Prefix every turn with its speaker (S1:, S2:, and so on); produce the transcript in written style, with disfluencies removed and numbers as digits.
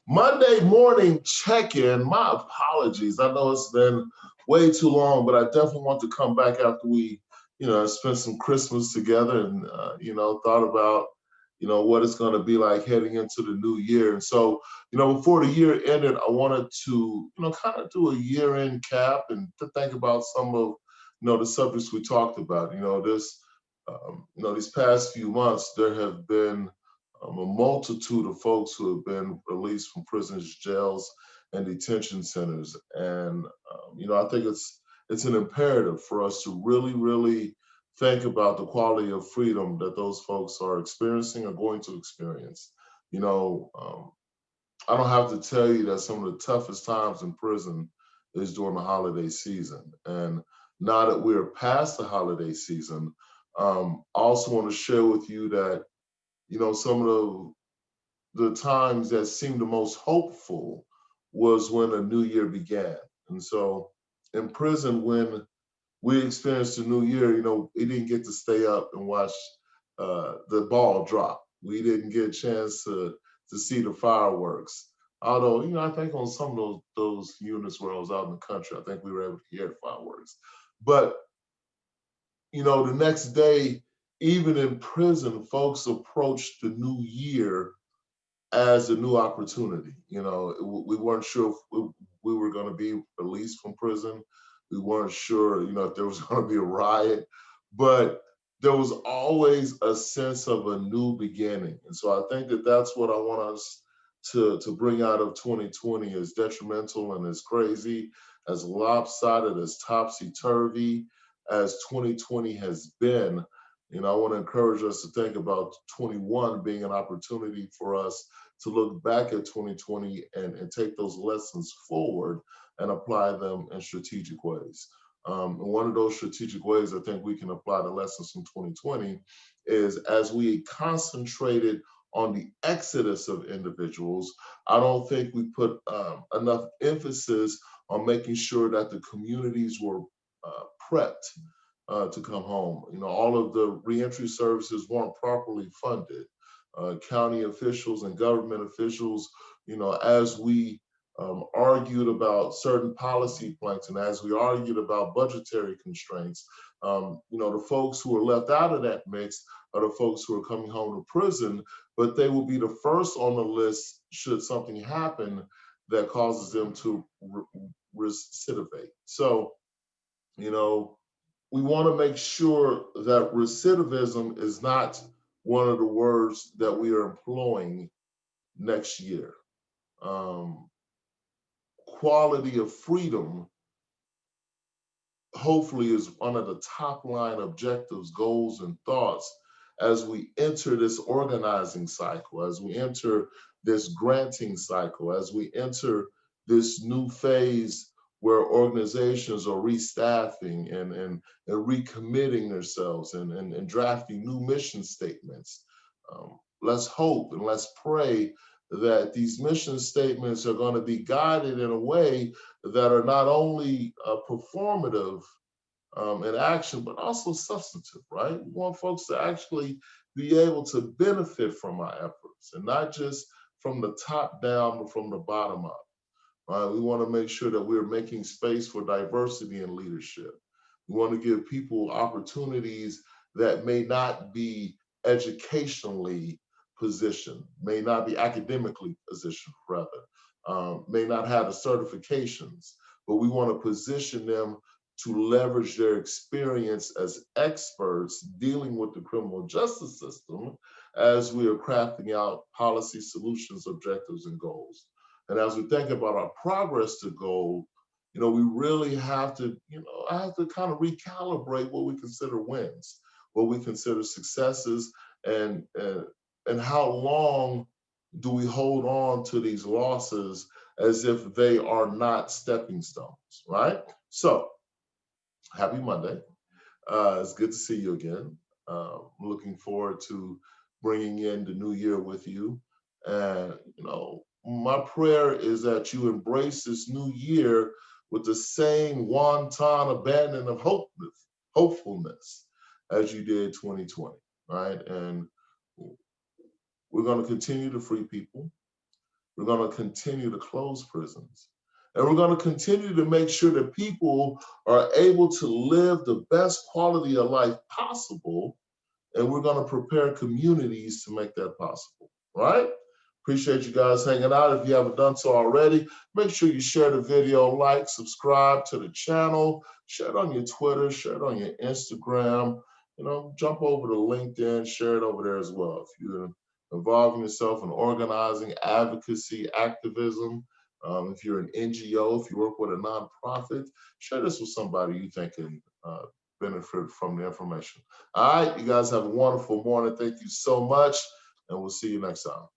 S1: Monday morning check-in. My apologies. I know it's been way too long, but I definitely want to come back after we, spent some Christmas together and, thought about, what it's going to be like heading into the new year. And so, before the year ended, I wanted to, kind of do a year-end cap and to think about some of, the subjects we talked about. These past few months, there have been a multitude of folks who have been released from prisons, jails, and detention centers. And I think it's an imperative for us to really, really think about the quality of freedom that those folks are experiencing or going to experience. You know, um, I don't have to tell you that some of the toughest times in prison is during the holiday season. And now that we're past the holiday season, I also want to share with you that some of the times that seemed the most hopeful was when a new year began. And so in prison, when we experienced the new year, we didn't get to stay up and watch the ball drop. We didn't get a chance to see the fireworks. Although, I think on some of those units where I was out in the country, I think we were able to hear the fireworks. But, the next day, even in prison, folks approached the new year as a new opportunity. We weren't sure if we were going to be released from prison. We weren't sure, if there was going to be a riot, but there was always a sense of a new beginning. And so I think that that's what I want us to bring out of 2020, as detrimental and as crazy, as lopsided, as topsy-turvy as 2020 has been. I want to encourage us to think about 21 being an opportunity for us to look back at 2020 and take those lessons forward and apply them in strategic ways. And one of those strategic ways I think we can apply the lessons from 2020 is, as we concentrated on the exodus of individuals, I don't think we put enough emphasis on making sure that the communities were prepped to come home. All of the reentry services weren't properly funded. County officials and government officials, as we argued about certain policy planks and as we argued about budgetary constraints, the folks who are left out of that mix are the folks who are coming home to prison, but they will be the first on the list should something happen that causes them to recidivate. So, we want to make sure that recidivism is not one of the words that we are employing next year. Quality of freedom, hopefully, is one of the top line objectives, goals, and thoughts as we enter this organizing cycle, as we enter this granting cycle, as we enter this new phase where organizations are restaffing and recommitting themselves and drafting new mission statements. Let's hope and let's pray that these mission statements are going to be guided in a way that are not only performative in action, but also substantive, right? We want folks to actually be able to benefit from our efforts and not just from the top down, but from the bottom up. Right? We want to make sure that we're making space for diversity in leadership. We want to give people opportunities that may not be educationally positioned, may not be academically positioned, rather, may not have the certifications, but we want to position them to leverage their experience as experts dealing with the criminal justice system as we are crafting out policy solutions, objectives, and goals. And as we think about our progress to goal, we really have to, I have to kind of recalibrate what we consider wins, what we consider successes, and how long do we hold on to these losses as if they are not stepping stones, right? So, happy Monday. It's good to see you again. I'm looking forward to bringing in the new year with you. And, my prayer is that you embrace this new year with the same wanton abandon of hopefulness as you did 2020, right? And we're going to continue to free people. We're going to continue to close prisons. And we're going to continue to make sure that people are able to live the best quality of life possible. And we're going to prepare communities to make that possible, right? Appreciate you guys hanging out. If you haven't done so already, make sure you share the video, like, subscribe to the channel, share it on your Twitter, share it on your Instagram. You know, jump over to LinkedIn, share it over there as well. If you're involving yourself in organizing, advocacy, activism, if you're an NGO, if you work with a nonprofit, share this with somebody you think can benefit from the information. All right, you guys have a wonderful morning. Thank you so much, and we'll see you next time.